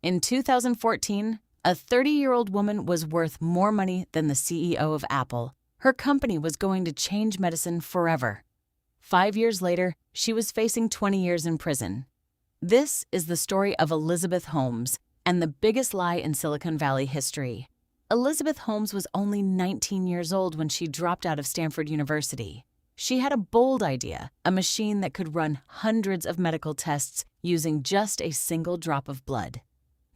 In 2014, a 30-year-old woman was worth more money than the CEO of Apple. Her company was going to change medicine forever. 5 years later, she was facing 20 years in prison. This is the story of Elizabeth Holmes and the biggest lie in Silicon Valley history. Elizabeth Holmes was only 19 years old when she dropped out of Stanford University. She had a bold idea, a machine that could run hundreds of medical tests using just a single drop of blood.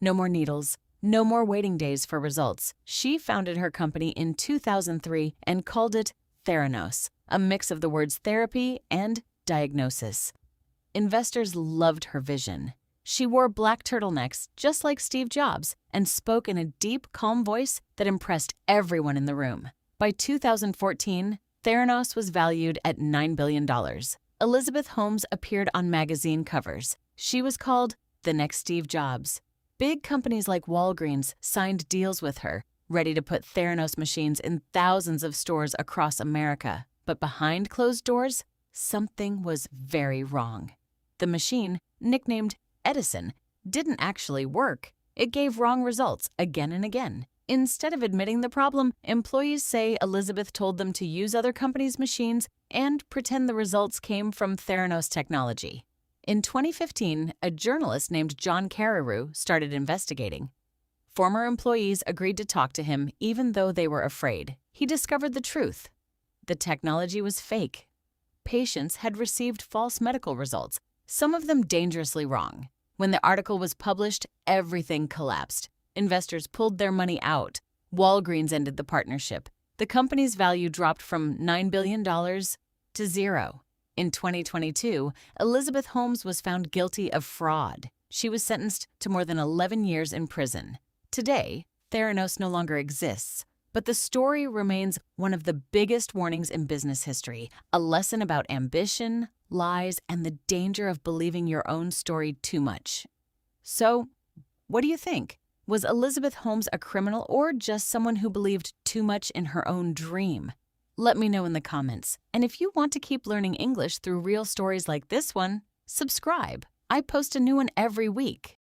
No more needles, no more waiting days for results. She founded her company in 2003 and called it Theranos, a mix of the words therapy and diagnosis. Investors loved her vision. She wore black turtlenecks, just like Steve Jobs, and spoke in a deep, calm voice that impressed everyone in the room. By 2014, Theranos was valued at $9 billion. Elizabeth Holmes appeared on magazine covers. She was called the next Steve Jobs. Big companies like Walgreens signed deals with her, ready to put Theranos machines in thousands of stores across America. But behind closed doors, something was very wrong. The machine, nicknamed Edison, didn't actually work. It gave wrong results again and again. Instead of admitting the problem, employees say Elizabeth told them to use other companies' machines and pretend the results came from Theranos technology. In 2015, a journalist named John Carreyrou started investigating. Former employees agreed to talk to him even though they were afraid. He discovered the truth. The technology was fake. Patients had received false medical results, some of them dangerously wrong. When the article was published, everything collapsed. Investors pulled their money out. Walgreens ended the partnership. The company's value dropped from $9 billion to zero. In 2022, Elizabeth Holmes was found guilty of fraud. She was sentenced to more than 11 years in prison. Today, Theranos no longer exists, but the story remains one of the biggest warnings in business history, a lesson about ambition, lies, and the danger of believing your own story too much. So, what do you think? Was Elizabeth Holmes a criminal or just someone who believed too much in her own dream? Let me know in the comments. And if you want to keep learning English through real stories like this one, subscribe. I post a new one every week.